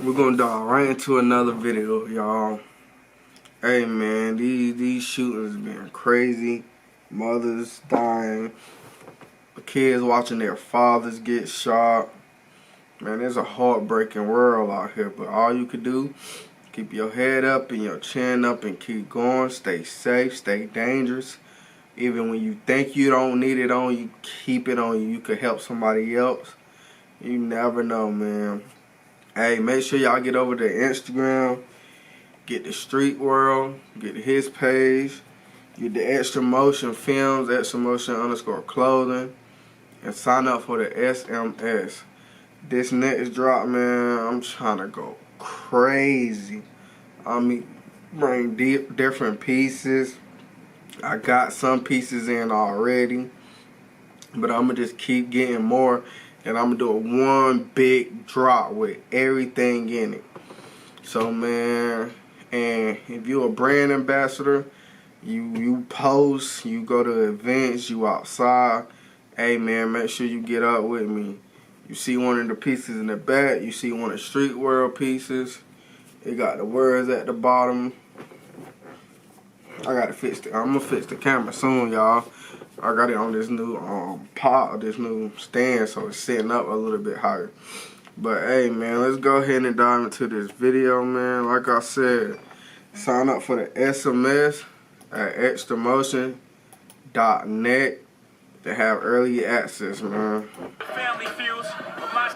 We're gonna dive right into another video, y'all. Hey man, these shootings been crazy. Mothers dying, kids watching their fathers get shot. Man, it's a heartbreaking world out here, but all you can do, keep your head up and your chin up and keep going. Stay safe, stay dangerous. Even when you think you don't need it on you, keep it on you. You could help somebody else. You never know, man. Hey, make sure y'all get over to Instagram, get the Street World, get his page, get the Extra Motion Films, Extra Motion _clothing, and sign up for the SMS. This next drop, man, I'm trying to go crazy. I mean, bring different pieces. I got some pieces in already, but I'm going to just keep getting more. And I'm going to do one big drop with everything in it. So, man, and if you're a brand ambassador, you post, you go to events, you outside, hey, man, make sure you get up with me. You see one of the pieces in the back, you see one of the Street World pieces. It got the words at the bottom. I got to fix it. I'm going to fix the camera soon, y'all. I got it on this new this new stand, so it's sitting up a little bit higher. But hey, man, let's go ahead and dive into this video, man. Like I said, sign up for the SMS at extramotion.net to have early access, man. Family feels of my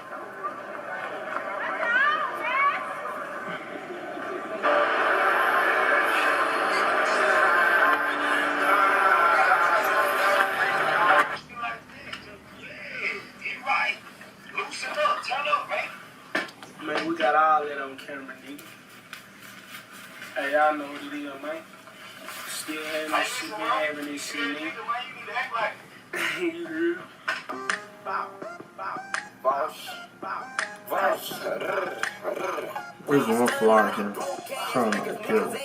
man, we got all that on camera, nigga. Hey, y'all know what it is, man. Still having this shit, been having this shit, nigga. You heard? There's one fly here. Trying to kill him.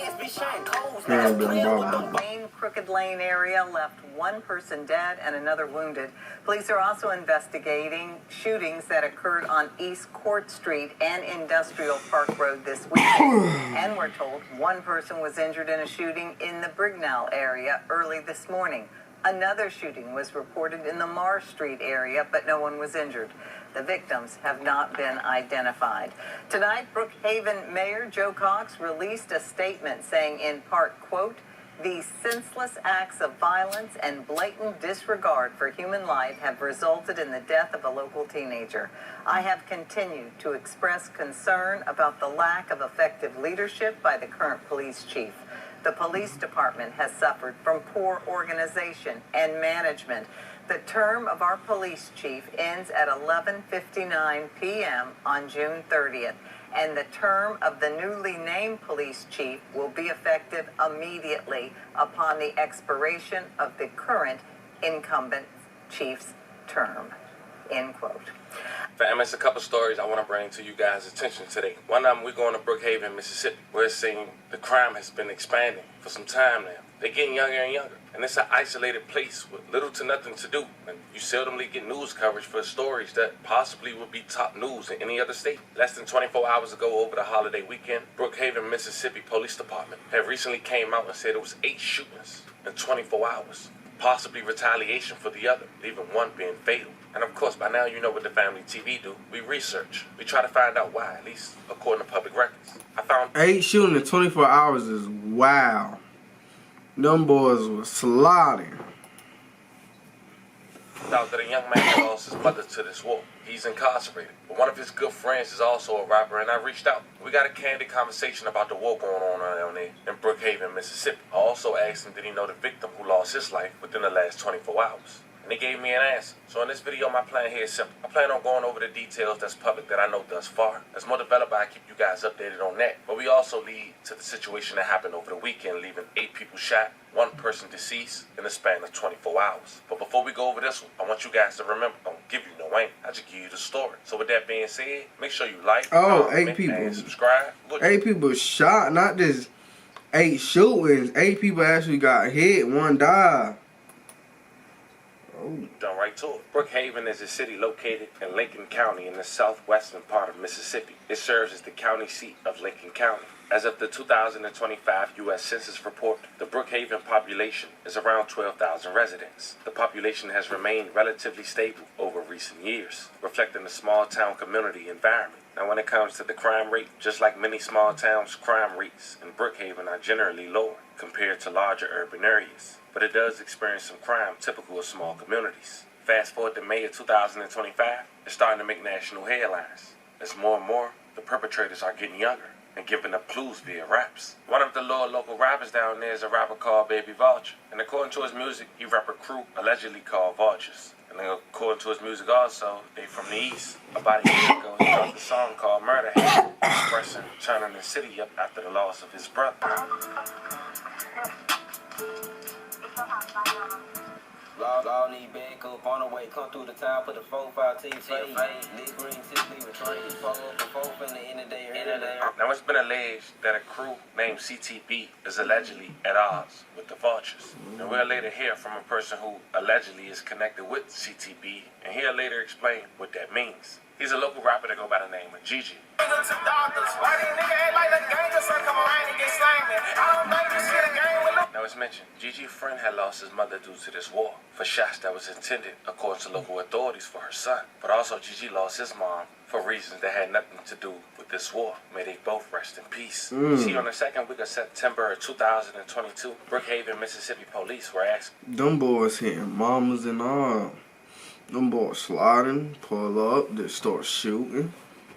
Crooked Lane area left one person dead and another wounded. Police are also investigating shootings that occurred on East Court Street and Industrial Park Road this weekend. And we're told one person was injured in a shooting in the Brignell area early this morning. Another shooting was reported in the Marr Street area, but no one was injured. The victims have not been identified. Tonight, Brookhaven Mayor Joe Cox released a statement saying in part, quote, "These senseless acts of violence and blatant disregard for human life have resulted in the death of a local teenager. I have continued to express concern about the lack of effective leadership by the current police chief. The police department has suffered from poor organization and management. The term of our police chief ends at 11:59 p.m. on June 30th, and the term of the newly named police chief will be effective immediately upon the expiration of the current incumbent chief's term." End quote. Fam, it's a couple stories I want to bring to you guys' attention today. One of them, we're going to Brookhaven, Mississippi, where it seems the crime has been expanding for some time now. They're getting younger and younger, and it's an isolated place with little to nothing to do. And you seldomly get news coverage for stories that possibly would be top news in any other state. Less than 24 hours ago, over the holiday weekend, Brookhaven, Mississippi Police Department have recently came out and said it was 8 shootings in 24 hours. Possibly retaliation for the other, leaving one being fatal. And of course, by now you know what the family TV do. We research. We try to find out why, at least according to public records. I found 8 shootings in 24 hours is wow. Them boys was sliding. out that a young man had lost his mother to this war. He's incarcerated, but one of his good friends is also a rapper, and I reached out. We got a candid conversation about the war going on down there in Brookhaven, Mississippi. I also asked him, did he know the victim who lost his life within the last 24 hours? And he gave me an answer. So in this video, my plan here is simple. I plan on going over the details that's public that I know thus far. As more developed, I keep you guys updated on that. But we also lead to the situation that happened over the weekend, leaving 8 people shot, 1 person deceased in the span of 24 hours. But before we go over this one, I want you guys to remember, I don't give you no aim. I just give you the story. So with that being said, make sure you like, comment, 8 people. And subscribe. 8 people shot, not just 8 shootings. 8 people actually got hit, 1 died. Jump right to it. Brookhaven is a city located in Lincoln County in the southwestern part of Mississippi. It serves as the county seat of Lincoln County. As of the 2025 U.S. Census report, the Brookhaven population is around 12,000 residents. The population has remained relatively stable over recent years, reflecting a small-town community environment. Now, when it comes to the crime rate, just like many small towns, crime rates in Brookhaven are generally lower compared to larger urban areas. But it does experience some crime typical of small communities. Fast forward to May of 2025, it's starting to make national headlines. As more and more, the perpetrators are getting younger and giving up clues via raps. One of the local rappers down there is a rapper called Baby Vulture. And according to his music, he rapper crew allegedly called Vultures. And then according to his music also, they from the East. About a year ago, he dropped a song called Murder Hat, expressing turning the city up after the loss of his brother. Law need back up on the way, come through the town, put the 4-5 team fade. Lit green, typically retrained. Pull up the 4 in the end of the day. Now it's been alleged that a crew named CTB is allegedly at odds with the Vultures. And we'll later hear from a person who allegedly is connected with CTB, and he'll later explain what that means. He's a local rapper that go by the name of Gigi. Now it's mentioned, Gigi's friend had lost his mother due to this war for shots that was intended, according to local authorities, for her son. But also Gigi lost his mom for reasons that had nothing to do with this war. May they both rest in peace. See, on the second week of September 2022, Brookhaven, Mississippi police were asked. Them boys hitting mamas and all. Them boys sliding, pull up, they start shooting.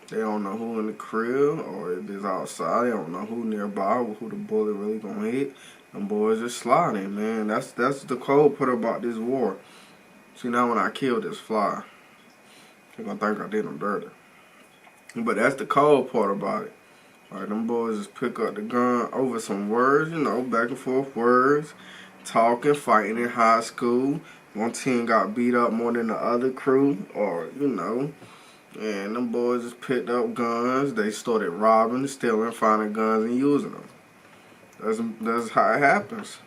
They don't know who in the crib or if it's outside. They don't know who nearby or who the bullet really gonna hit. Them boys just sliding, man. That's the cold part about this war. See, now when I kill this fly, they're gonna think I did them dirty. But that's the cold part about it. Like, them boys just pick up the gun over some words, you know, back and forth words, talking, fighting in high school. One team got beat up more than the other crew, or, you know. And them boys just picked up guns. They started robbing, stealing, finding guns, and using them. That's how it happens.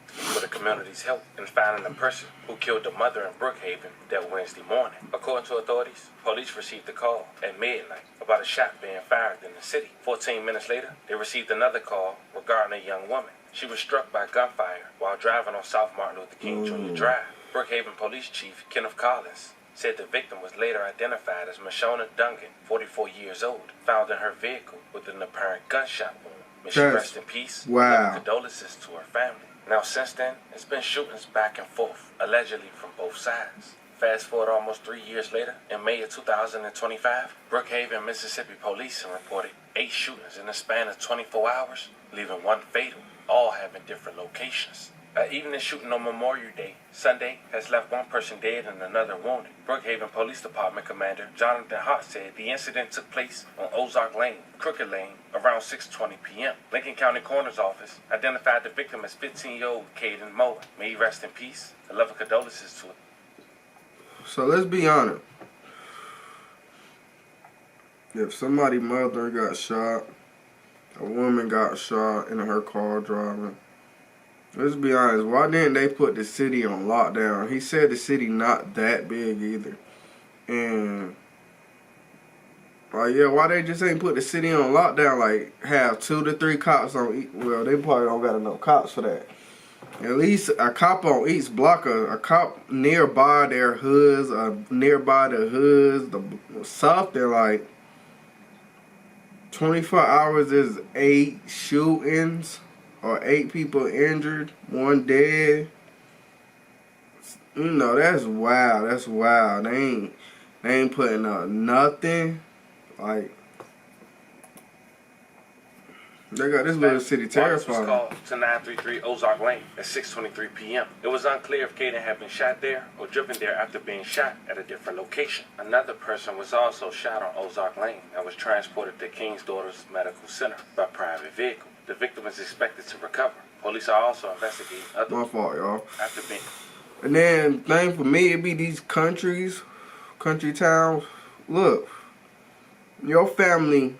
For the community's help in finding the person who killed the mother in Brookhaven that Wednesday morning. According to authorities, police received a call at midnight about a shot being fired in the city. 14 minutes later, they received another call regarding a young woman. She was struck by gunfire while driving on South Martin Luther King Jr. Drive. Brookhaven Police Chief Kenneth Collins said the victim was later identified as Mashona Duncan, 44 years old, found in her vehicle with an apparent gunshot wound. May she rest in peace. Wow. Condolences to her family. Now, since then, it's been shootings back and forth, allegedly from both sides. Fast forward almost 3 years later, in May of 2025, Brookhaven, Mississippi police reported 8 shootings in the span of 24 hours, leaving 1 fatal, all having different locations. Even the shooting on Memorial Day, Sunday, has left 1 person dead and another wounded. Brookhaven Police Department Commander Jonathan Hart said the incident took place on Ozark Lane, Crooked Lane, around 6:20 p.m. Lincoln County Coroner's Office identified the victim as 15-year-old Caden Moore. May he rest in peace. A love and condolences to it. So let's be honest. If somebody's mother got shot, a woman got shot in her car driving, let's be honest, why didn't they put the city on lockdown? He said the city not that big either. And, like, yeah, why they just ain't put the city on lockdown? Like, have 2 to 3 cops on each, well, they probably don't got enough cops for that. At least a cop on each block, a cop nearby their hoods, nearby the hoods, something like 24 hours is 8 shootings. Or 8 people injured, 1 dead. You know, that's wild. That's wild. They ain't putting up nothing. Like, they got this little city terrified. Was called to 933 Ozark Lane at 6:23 p.m. It was unclear if Caden had been shot there or driven there after being shot at a different location. Another person was also shot on Ozark Lane and was transported to King's Daughters Medical Center by private vehicle. The victim is expected to recover. Police are also investigating other. My fault, y'all. After being. And then thing for me, it be these country towns. Look, your family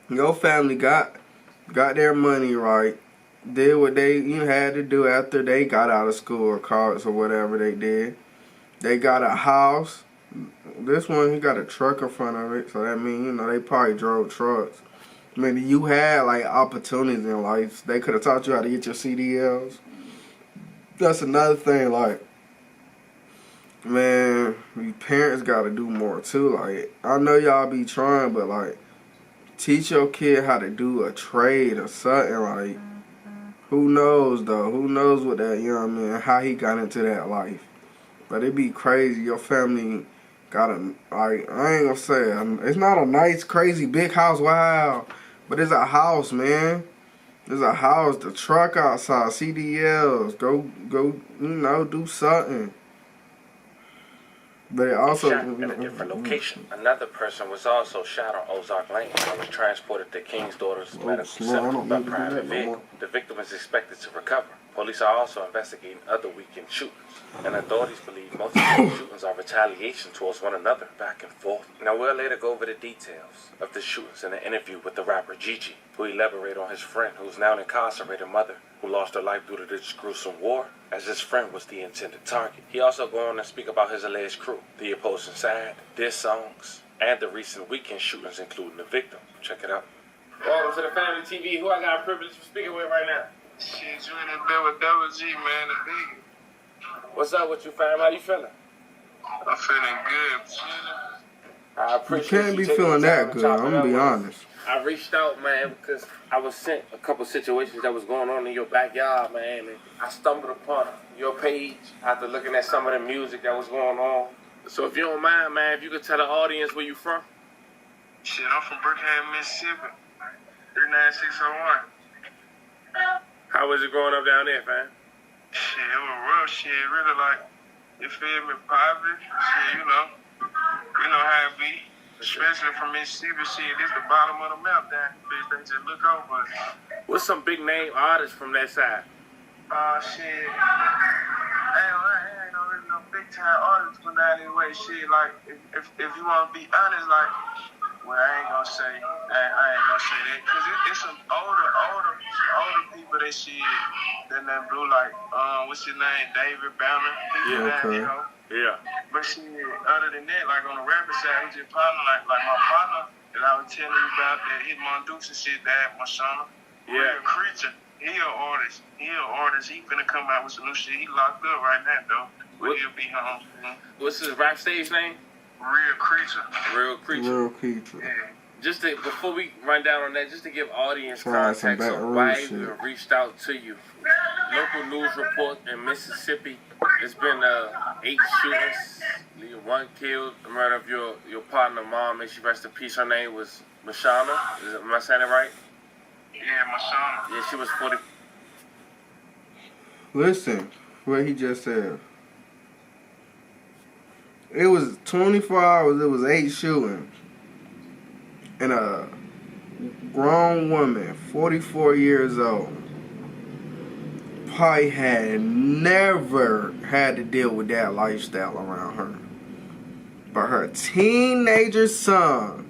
got their money right. Did what they had to do after they got out of school or college or whatever they did. They got a house. This one, he got a truck in front of it, so that means, you know, they probably drove trucks. I mean, you had, like, opportunities in life. They could have taught you how to get your CDLs. That's another thing, like, man, your parents got to do more, too. Like, I know y'all be trying, but, like, teach your kid how to do a trade or something, like, who knows, though? Who knows what that, you know what I mean, how he got into that life. But it be crazy. Your family got a, like, I ain't gonna say, it's not a nice, crazy, big house, wow. But it's a house, man. There's a house, the truck outside, CDLs. Go, you know, do something. But it also shot in a different location. Another person was also shot on Ozark Lane and was transported to King's daughter's medical center by private vehicle. The victim is expected to recover. Police are also investigating other weekend shootings, and authorities believe most of the shootings are retaliation towards one another, back and forth. Now, we'll later go over the details of the shootings in an interview with the rapper Gigi, who elaborated on his friend, who's now an incarcerated mother, who lost her life due to this gruesome war, as his friend was the intended target. He also go on to speak about his alleged crew, the opposing side, their songs, and the recent weekend shootings, including the victim. Check it out. Welcome to the Family TV. Who I got a privilege of speaking with right now? Shit, you in this bed with Double G, man, the big. What's up with you, fam? How you feeling? I'm feeling good. I appreciate you can't be taking feeling the time that to good, chop I'm it gonna up be with us. honest. I reached out, man, because I was sent a couple situations that was going on in your backyard, man, and I stumbled upon your page after looking at some of the music that was going on. So if you don't mind, man, if you could tell the audience where you from. Shit, I'm from Brookhaven, Mississippi. 39601. How was it growing up down there, fam? Shit, it was rough. Shit, really like, you feel me, poverty. Shit, you know how it be. Especially from Mississippi, shit, this the bottom of the map down here, bitch. They just look over. What's some big name artists from that side? Shit. Ain't no really no big time artists from down this way. Shit, like, if you want to be honest, like, well, I ain't gonna say that, cause it's some older people that shit that blue, like, what's his name, David Banner. Yeah, okay. You know? Yeah. But shit, other than that, like on the rapper side, he just partner, like my partner that I was telling you about that hit Monduce and shit, that Mashana. Yeah. Real Creature. He an artist. He finna come out with some new shit. He locked up right now though, but he'll be home. What's his rap stage name? Real Creature. Real Creature. Yeah. Just to, before we run down on that, just to give audience Try some context Baton on Rouge why shit. we reached out to you. Local news report in Mississippi. It's been 8 shootings. 1 killed. The murder of your partner, mom. May she rest in peace. Her name was Mashana. Am I saying it right? Yeah, Mashana. Yeah, she was 40. Listen, what he just said. It was 24 hours, it was 8 shootings. And a grown woman, 44 years old, probably had never had to deal with that lifestyle around her. But her teenager son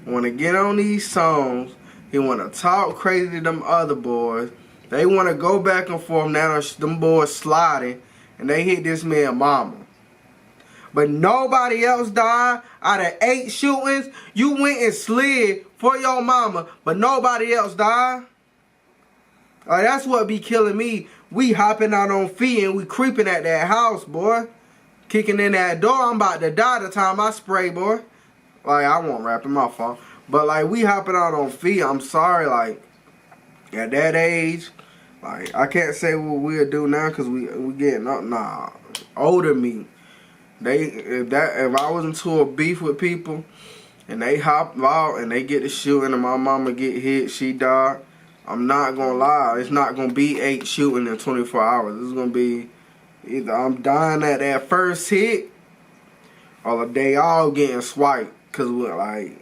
want to get on these songs. He want to talk crazy to them other boys. They want to go back and forth. Now them boys sliding. And they hit this man mama. But nobody else died. Out of 8 shootings, you went and slid for your mama, but nobody else died. That's what be killing me. We hopping out on feet and we creeping at that house, boy. Kicking in that door, I'm about to die the time I spray, boy. Like, I won't rap in my fault. But, like, we hopping out on feet. I'm sorry, like, at that age, like, I can't say what we'll do now because we getting up. Nah, older me. If I was into a beef with people and they hop out and they get to shooting and my mama get hit, she died, I'm not gonna lie, it's not gonna be 8 shooting in 24 hours. It's gonna be either I'm dying at that first hit or they all getting swiped. Cause we're like,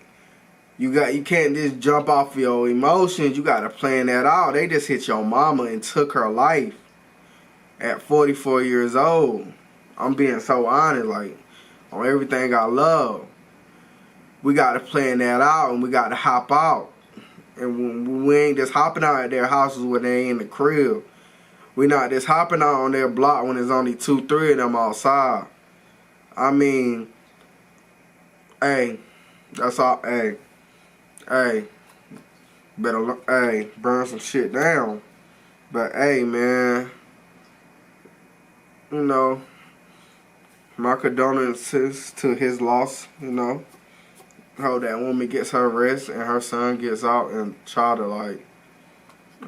you can't just jump off your emotions. You gotta plan that out. They just hit your mama and took her life at 44 years old. I'm being so honest, like, on everything I love. We got to plan that out, and we got to hop out. And we ain't just hopping out at their houses when they ain't in the crib. We not just hopping out on their block when there's only 2, 3 of them outside. I mean, hey, that's all. Hey, better, hey, burn some shit down. But hey, man, you know, my condolences to his loss. You know, hope that woman gets her rest and her son gets out and try to like,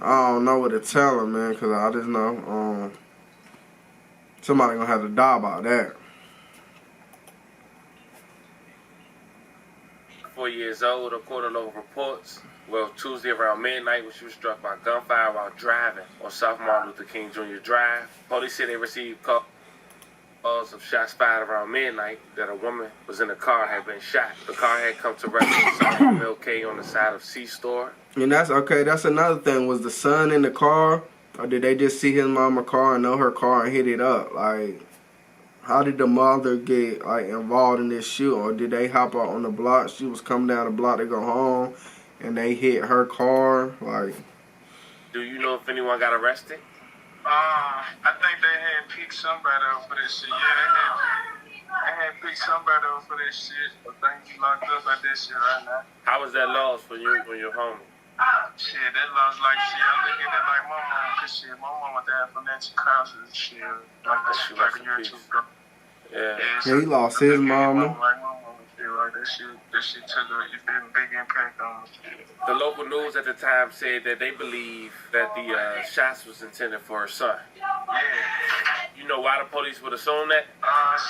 I don't know what to tell him, man, because I just know somebody gonna have to die about that. 4 years old, according to local reports. Well, Tuesday around midnight when she was struck by gunfire while driving on South Martin Luther King Jr. Drive. Police said they received calls of shots fired around midnight that a woman was in the car had been shot. The car had come to rest on MLK on the side of C-Store. And that's okay. That's another thing. Was the son in the car, or did they just see his mama car and know her car and hit it up? Like, how did the mother get like involved in this shoot, or did they hop out on the block? She was coming down the block to go home, and they hit her car. Like, do you know if anyone got arrested? I think they had picked somebody up for this shit. Yeah, they had picked somebody up for this shit. I think you locked up at this shit right now. How was that loss for you when you're homie? Shit, that loss like shit. I'm looking at it like my mom, cause shit, my mama died from financial causes and shit. Like that shit, like a year or two ago. Yeah. Yeah, he lost his mama. Like my mama, shit, like that shit took a big impact on me. The local news at the time said that they believe that the shots was intended for her son. Yeah. You know why the police would assume that?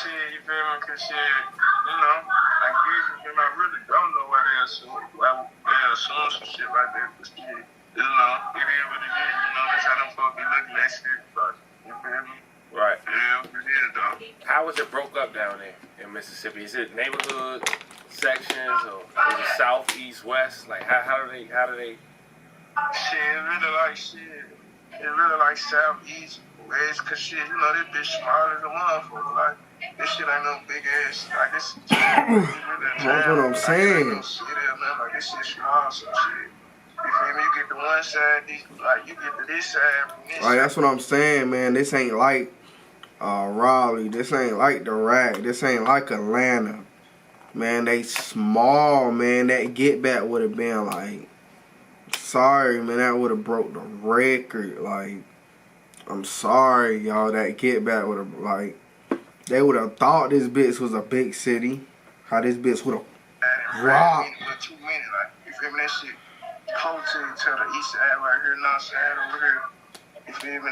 Shit, you feel me? Cause shit, you know, I guess, you know, I really don't know why they assume. They assume some shit like that, but shit, you know, it is what it is. You know, that's how them folks be looking at shit. But, you feel me? Right. Yeah, it is though. How was it broke up down there in Mississippi? Is it neighborhood sections or is it south, east, west? Like how do they? Shit, it really like southeast, west, cause shit, you know, this bitch small as a motherfucker. Like, this shit ain't no big ass, like this shit. That's what I'm saying. Like this shit small, some shit. You feel me? You get to one side, like you get to this side from this. Like, that's what I'm saying, man. This ain't like Raleigh. This ain't like the Rack. This ain't like Atlanta. Man, they small, man. That get back would have been like, sorry, man. That would have broke the record. Like, I'm sorry, y'all. That get back would have, like, they would have thought this bitch was a big city. How this bitch would have rocked. But 2 minutes, like, you feel me? That shit close to each other. East side right here, north side over here. You feel me?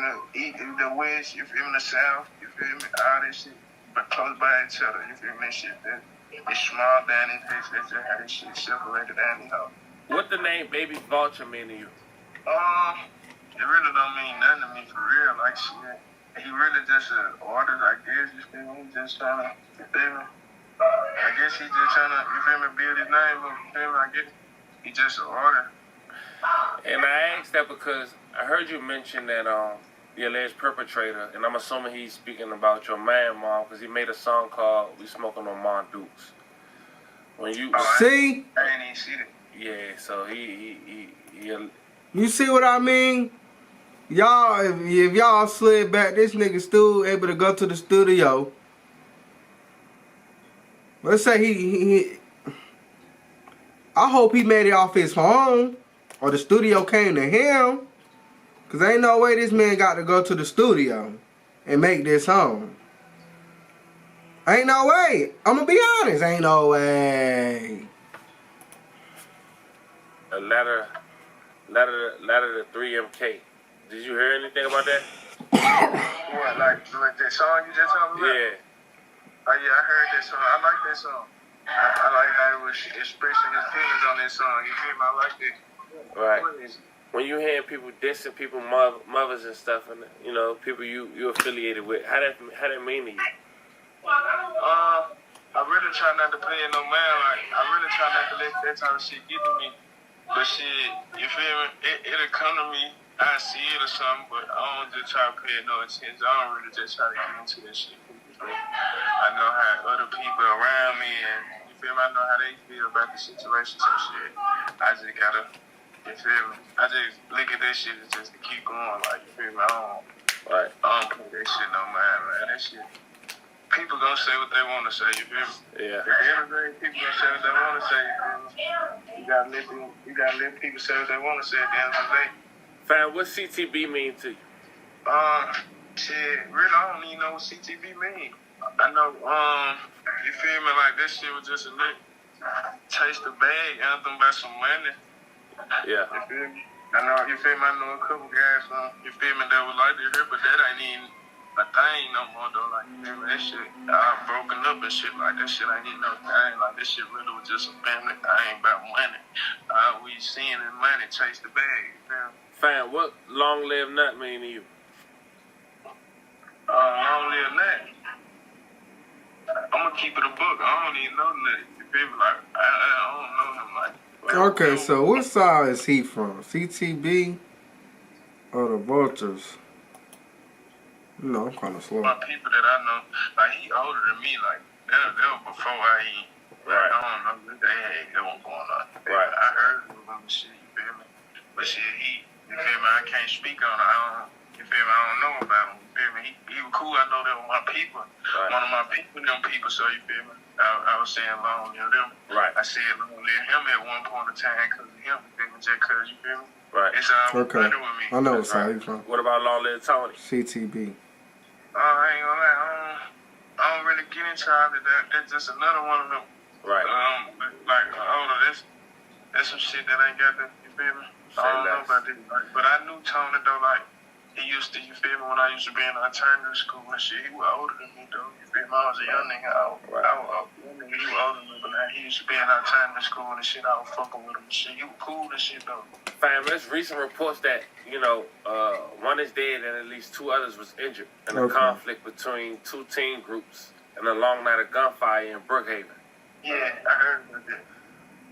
The west, you feel me? The south, you feel me? All this shit, but close by each other. You feel me? That shit, it's small down in this. That's just how this shit separated down the house. What the name Baby Vulture mean to you? It really don't mean nothing to me for real. Like shit, he really just an artist, I guess. You feel me? He just trying to, you feel me? I guess he just trying to, you feel me, build his name up. You feel me? I guess he just an artist. And I asked that because I heard you mention that the alleged perpetrator, and I'm assuming he's speaking about your man, Mom, because he made a song called "We Smoking on Mon Dukes." When you see, I didn't even see that. Yeah, so he you see what I mean? Y'all, if y'all slid back, this nigga still able to go to the studio. Let's say he I hope he made it off his phone, or the studio came to him. Cause ain't no way this man got to go to the studio and make this song. Ain't no way. I'ma be honest, ain't no way. a letter to 3MK. Did you hear anything about that? What, like that song you just talking about? Yeah. Oh yeah, I heard that song. I like that song. I like how he was expressing his feelings on that song. You feel me? I like that. Right. When you hear people dissing people mothers and stuff, and you know people you affiliated with, how that mean to you? I really try not to play it no man. Like I really try not to let that type of shit get to me. But shit, you feel me? It'll come to me. I see it or something, but I don't just try to pay it no attention. I don't really just try to get into that shit. I know how other people around me and you feel me? I know how they feel about the situation and shit. I just gotta. You feel me? I just look at that shit and just to keep going, like, you feel me? I don't put that shit no mind, man. That shit. people gonna say what they want to say. You feel me? Yeah. At the end of the day, people gonna say what they want to say. You feel me? You gotta let people say what they want to say. At the end of the day. Fam, what CTB mean to you? Shit, really, I don't even know what CTB mean. I know, you feel me? Like this shit was just a little taste the bag, anthem by some money. Yeah. You feel me? I know, you feel me? I know a couple guys, you feel me, that was like this here, but that ain't even a thing no more, though. Like, you feel me? That shit, broken up and shit like that shit ain't even no thing. Like, this shit really was just a family thing about money. We seeing in money, chase the bag, you feel me? Fam, what long live nut mean to you? Long live nut. I'm gonna keep it a book. I don't even know nut. You feel me? Like, I don't know him like. Okay, so what side is he from? CTB or the Vultures? You know, I'm kind of slow. My people that I know, like he older than me. Like that was before I even. Right. I don't know what the heck that was going on. Right. I heard about the shit. You feel me? But shit, you feel me? I can't speak on it. You feel me? I don't know about him. You feel me? He was cool. I know they were my people. Right. One of my people, them people. So you feel me? I was saying long live them. Right. I said long live him at one point in time because of him. You feel me? Just because, you feel me? Right. It's all Okay. better with me. I know what side he's from. What about long live Tony? CTB. I ain't gonna lie. I don't really get into all of that. That's just another one of them. Right. Like, that's some shit that ain't got the, you feel me? I don't know about this. Like, but I knew Tony, though, like, he used to, you feel me, when I used to be in alternative school and shit, he was older than me, though. You feel me? I was a young nigga. He was older than me, but now he used to be in alternative school and shit. I was fucking with him and shit. He was cool and shit, though. Fam, there's recent reports that, one is dead and at least two others was injured in a conflict between two team groups and a long night of gunfire in Brookhaven. Yeah, I heard about that.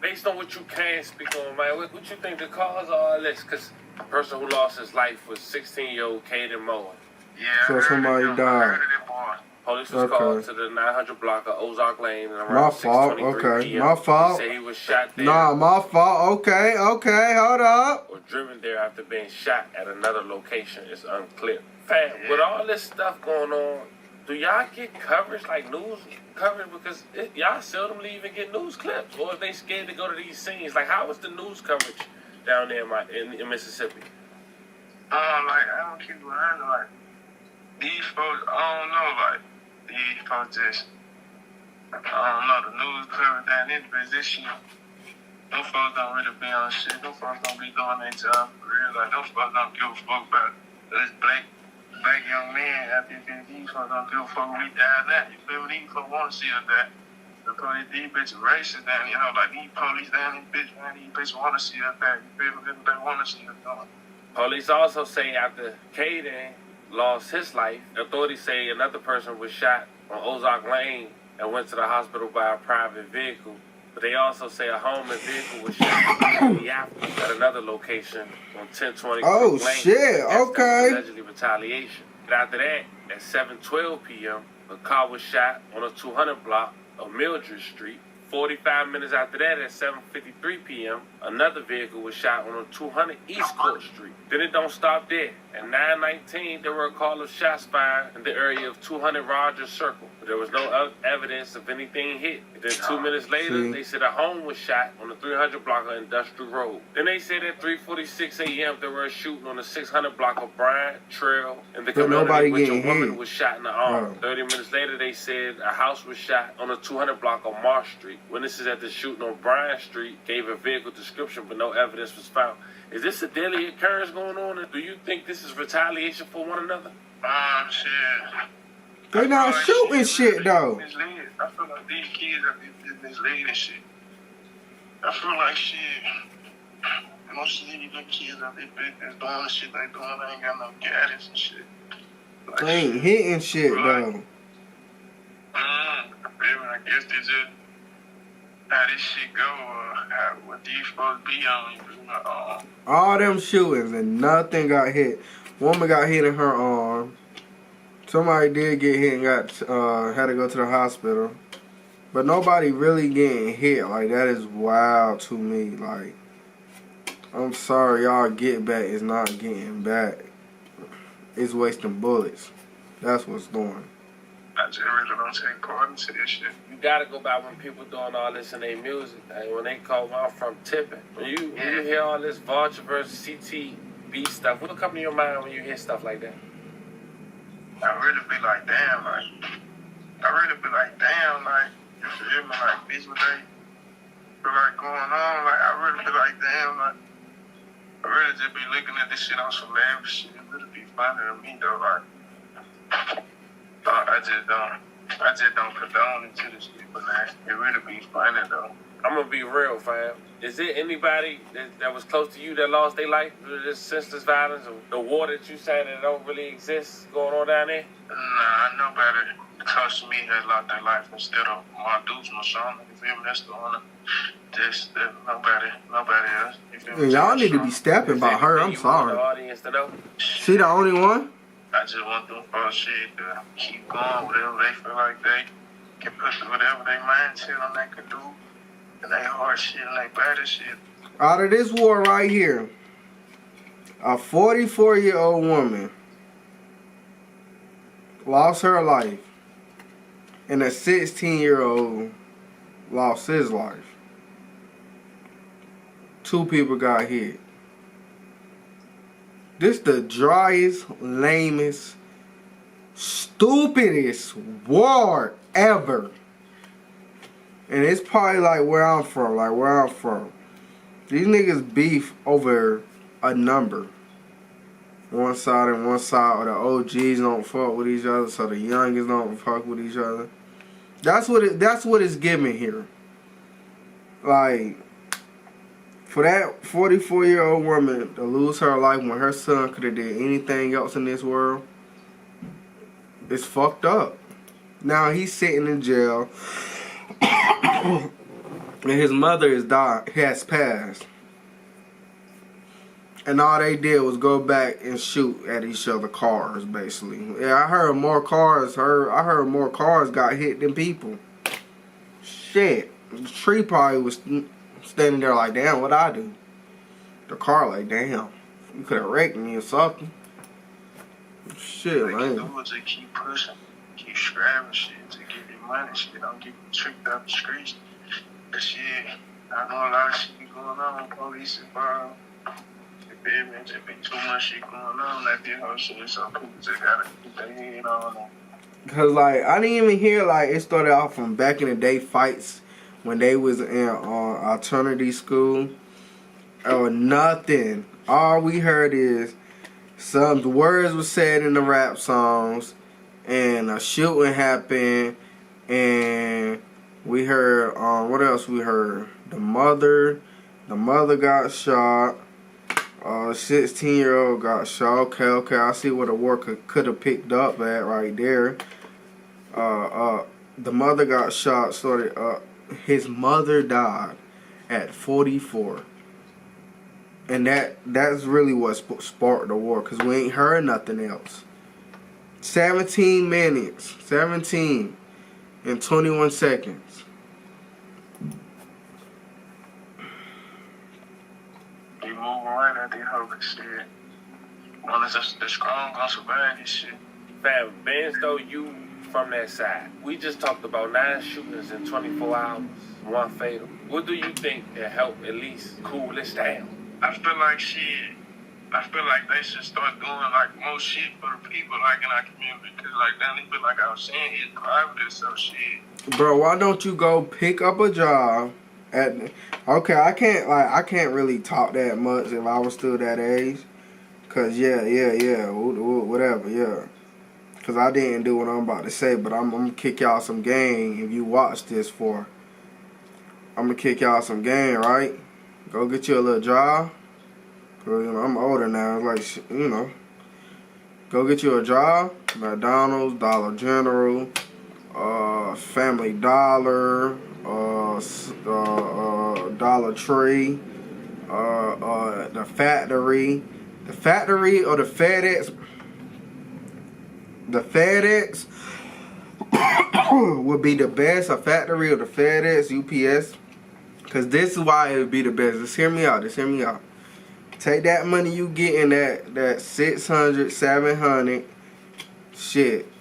Based on what you can speak on, man, what you think the cause of all this? Because the person who lost his life was 16-year-old Caden Moen. Yeah, So somebody died. I heard of that boy. Police was called to the 900 block of Ozark Lane and around My fault. 6:23 Okay. PM. My fault. He said he was shot there. Nah, my fault. Okay. Hold up. Or driven there after being shot at another location. It's unclear. Fam, with all this stuff going on, do y'all get coverage, like news coverage? Because y'all seldomly even get news clips. Or if they scared to go to these scenes, like how was the news coverage down there in Mississippi? I don't keep behind it. Like, these folks, I don't know, like, these folks just, I don't know, the news coverage down in this shit. Them folks don't really be on shit. Them folks don't be doing their job for real. Like, them folks don't give a fuck about us black young men. These folks don't give a fuck when we die now. You feel me? These folks want to see us die. The police, these bitches racist down here. Like, these police down these bitches, man, these bitches want to see us die. You feel me? They want to see us die. Police also say after Caden lost his life, authorities say another person was shot on Ozark Lane and went to the hospital by a private vehicle. But they also say a home and vehicle was shot in the afternoon at another location on 1020 Oh, Lane. shit. Okay. Allegedly retaliation. And after that, at 7:12 p.m., a car was shot on a 200 block of Mildred Street. 45 minutes after that, at 7:53 p.m., another vehicle was shot on a 200 East Court Street. Then it don't stop there. At 9:19, there were a call of shots fired in the area of 200 Rogers Circle. But there was no evidence of anything hit. And then 2 minutes later, they said a home was shot on the 300 block of Industrial Road. Then they said at 3:46 a.m., there were a shooting on the 600 block of Bryant Trail in the community, which a woman was shot in the arm. 30 minutes later, they said a house was shot on the 200 block of Marsh Street. Witnesses at the shooting on Bryant Street gave a vehicle description, but no evidence was found. Is this a daily occurrence going on, and do you think this is retaliation for one another? Shit. They not shooting shit, though. Misled. I feel like these kids are misled and shit. I feel like shit. Most of these little kids out there doing the shit they doing, they ain't got no guidance and shit. Like, They ain't hitting shit, though. I guess they just how this shit go, or what these supposed to be on. All them shootings and nothing got hit. Woman got hit in her arm. Somebody did get hit and had to go to the hospital. But nobody really getting hit. Like, that is wild to me. Like, I'm sorry, y'all get back is not getting back. It's wasting bullets. That's what's doing. I just really don't take part into this shit. You gotta go by when people doing all this in their music. Like when they call I'm from tipping. When you hear all this Vulture versus CTB stuff, what'll come to your mind when you hear stuff like that? I really be like, damn, like, you feel me? Like, bitch, what they feel like going on? Like, I really be like, damn, like, I really just be looking at this shit on some lavish shit. It really be funny to me, though, like, I just don't condone into this shit, but man, it really be funny, though. I'm gonna be real, fam. Is there anybody that was close to you that lost their life due to this senseless violence, or the war that you say that don't really exist going on down there? Nah, nobody close to me has lost their life instead of my dudes, my son. You feel me? That's the one. Nobody else. You feel me? Y'all need to be stepping by her. I'm sorry. The audience to know? She the only one? I just want them folks shit to keep going, whatever they feel like they can put whatever they mindset on they can do. And they hard shit and they bad shit. Out of this war right here, a 44-year-old woman lost her life, and a 16-year-old lost his life. 2 people got hit. This the driest, lamest, stupidest war ever. And it's probably like where I'm from. These niggas beef over a number. One side and one side, or the OGs don't fuck with each other, so the youngest don't fuck with each other. That's what it's giving here. Like, for that 44-year-old woman to lose her life when her son could have did anything else in this world, it's fucked up. Now he's sitting in jail. And his mother has passed. And all they did was go back and shoot at each other cars, basically. Yeah, I heard more cars got hit than people. Shit. The tree probably was standing there like, damn, what'd I do? The car like, damn, you could have wrecked me or something. Shit, man. They just keep pushing, keep scrapping shit to get your money. Shit, don't get tricked up the streets. But shit, I know a lot of shit going on. Police involved. Just be too much shit going on at this whole shit. So people just gotta keep their head on them. Cause like I didn't even hear like it started off from back in the day fights when they was in alternative school or nothing. All we heard is some words were said in the rap songs and a shooting happened, and we heard what else we heard? The mother got shot. 16-year-old got shot. Okay, I see what the war could have picked up at right there. The mother got shot. His mother died at 44, and that's really what sparked the war. Cause we ain't heard nothing else. 17 minutes, 17 and 21 seconds. Moving right at the whole shit. Well, it's just the strong gonna survive this shit. Fam, bands though, you from that side. We just talked about 9 shootings in 24 hours, 1 fatal. What do you think that help at least cool this down? I feel like they should start doing like more shit for the people like in our community. Cause like down they feel like I was saying, it's private so shit. Bro, why don't you go pick up a job? Okay, I can't really talk that much if I was still that age, cause whatever, yeah. Cause I didn't do what I'm about to say, but I'm gonna kick y'all some game if you watch this for. I'm gonna kick y'all some game, right? Go get you a little job. Cause I'm older now, it's like go get you a job. McDonald's, Dollar General, Family Dollar. Dollar Tree, the factory or the FedEx. The FedEx would be the best. A factory or the FedEx, UPS, because this is why it would be the best. Just hear me out. Take that money you get in that 600, 700 shit.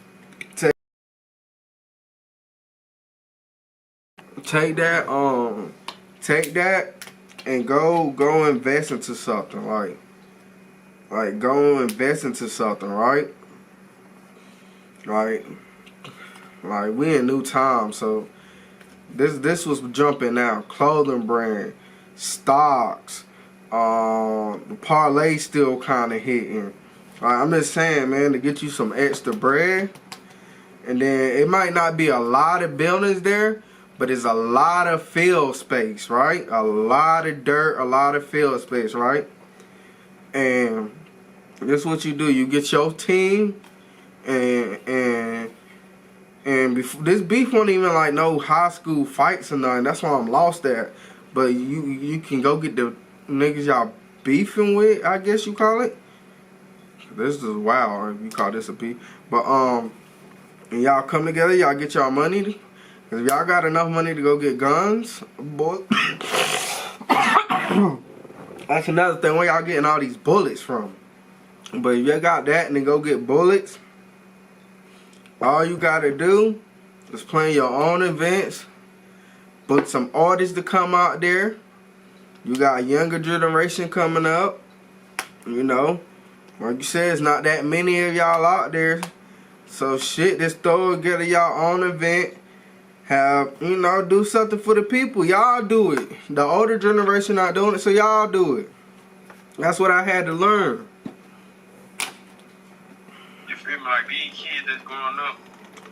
take that and go invest into something. Like go invest into something, right? Like we in new times, so this was jumping now. Clothing brand, stocks, the parlay still kind of hitting. Like, I'm just saying, man, to get you some extra bread, and then it might not be a lot of buildings there, but it's a lot of field space, right? A lot of dirt, a lot of field space, right? And this is what you do. You get your team, and before, this beef wasn't even like no high school fights or nothing. That's why I'm lost at. But you can go get the niggas y'all beefing with, I guess you call it. This is wild if you call this a beef. But and y'all come together, y'all get y'all money. Cause if y'all got enough money to go get guns, boy. That's another thing. Where y'all getting all these bullets from? But if you got that and then go get bullets, all you gotta do is plan your own events, book some artists to come out there. You got a younger generation coming up. You know, like you said, it's not that many of y'all out there. So shit, just throw together y'all own event. Have, you know, do something for the people. Y'all do it. The older generation not doing it, so y'all do it. That's what I had to learn. You feel me? Like these kids that's growing up,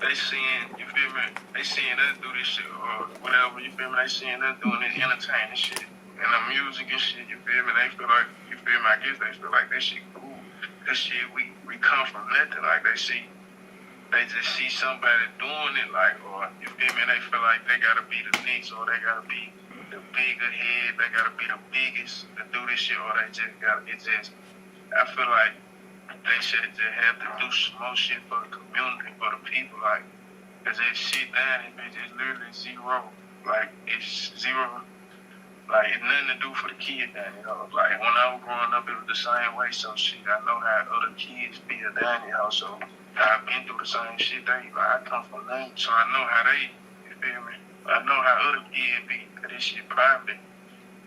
they seeing, you feel me? They seeing us do this shit or whatever, you feel me? They seeing us doing this entertaining shit and the music and shit, you feel me? They feel like, you feel me? I guess they feel like that shit cool. That shit, we come from nothing. Like they just see somebody doing it, like, or you feel me? They feel like they gotta be the next, or they gotta be the bigger head, they gotta be the biggest to do this shit, or they just gotta. I feel like they should just have to do some more shit for the community, for the people, like, cause that shit down here, bitch, it's literally zero. Like, it's zero. Like, it's nothing to do for the kids down here. Like, when I was growing up, it was the same way. So shit, I know how other kids feel down here. So I've been through the same shit. Like, I come from them, so I know how they, you feel me? I know how other kids be, cause this shit private.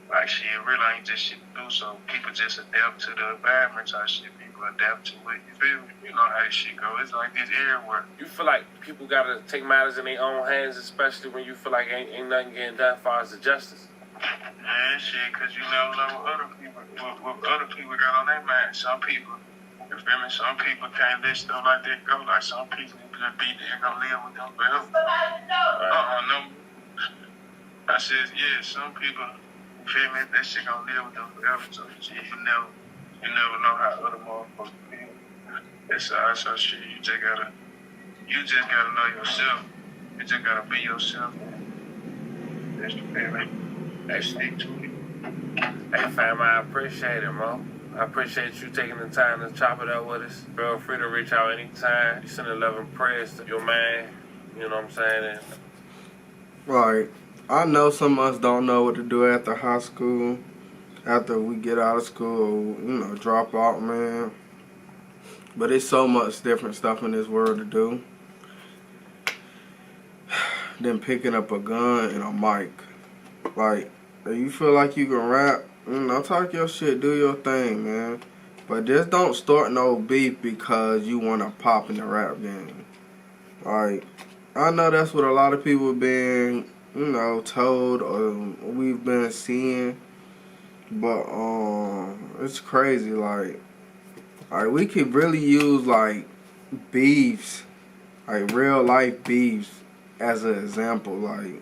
Like, shit really ain't just shit to do, so people just adapt to the environment type shit. People adapt to it, you feel me? You know how this shit go. It's like this everywhere. You feel like people gotta take matters in their own hands, especially when you feel like ain't nothing getting done as far as the justice? Yeah, shit, cause you never know what other people got on their mind. Some people, you feel me? Some people can't let stuff like that go. Like, some people just be there, gonna live with them forever. No. I said, yeah, some people, you feel me? That shit gonna live with them forever. So shit, you never know how other motherfuckers feel. That's so shit. You just gotta know yourself. You just gotta be yourself. That's the feeling. Hey, stick to it. Hey, fam, I appreciate it, bro. I appreciate you taking the time to chop it up with us. Feel free to reach out anytime. You send 11 prayers to your man. You know what I'm saying? Right. I know some of us don't know what to do after high school, after we get out of school, you know, drop out, man. But it's so much different stuff in this world to do than picking up a gun and a mic. Like, if you feel like you can rap, you know, talk your shit, do your thing, man. But just don't start no beef because you want to pop in the rap game. Like, I know that's what a lot of people been, you know, told or we've been seeing. But, it's crazy, like we could really use, like, beefs, like, real life beefs as an example, like,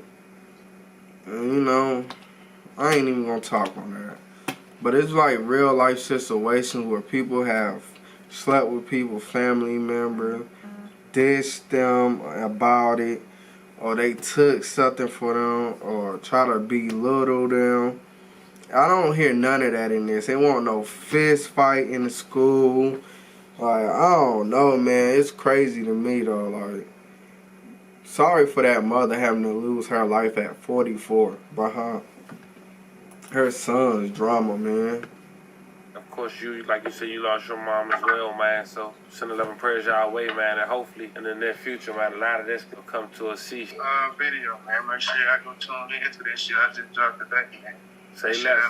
you know, I ain't even gonna talk on that. But it's like real life situations where people have slept with people, family members, dissed them about it, or they took something for them, or try to belittle them. I don't hear none of that in this. They want no fist fight in the school. Like, I don't know, man. It's crazy to me, though. Like, sorry for that mother having to lose her life at 44 behind her son's drama, man. Of course, like you said, you lost your mom as well, man. So send 11 prayers y'all way, man, and hopefully in the near future, man, a lot of this will come to a cease. Video, man. Make sure I go tune into this shit I just dropped today, man. Say less.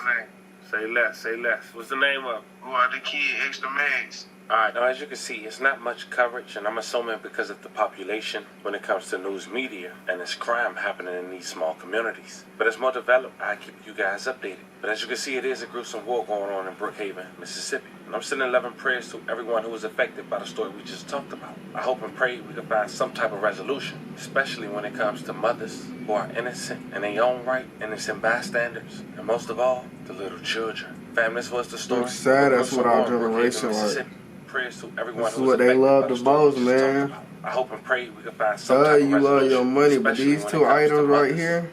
Say less. Say less. What's the name of it? Who are the kid extra mags? Alright, now as you can see, it's not much coverage, and I'm assuming because of the population when it comes to news media, and it's crime happening in these small communities. But as more developed, I keep you guys updated. But as you can see, it is a gruesome war going on in Brookhaven, Mississippi. And I'm sending 11 prayers to everyone who was affected by the story we just talked about. I hope and pray we can find some type of resolution, especially when it comes to mothers who are innocent in their own right, innocent bystanders, and most of all, the little children. Fam, this was the story. It's sad that's what our generation like. To everyone this is what they love the most, man. I hope and pray we can find some type of you love your money, but these two items right here,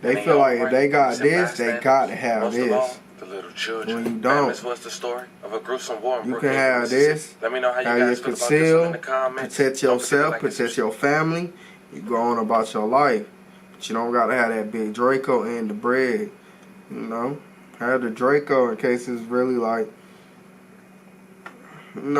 they feel like if they got this, they got to have this. The little children. When you don't, this was the story of a gruesome war. You can have this. Let me know how you guys feel about this in the comments. Protect yourself, protect your family. You go on about your life, but you don't gotta have that big Draco and the bread. You know, have the Draco in case it's really like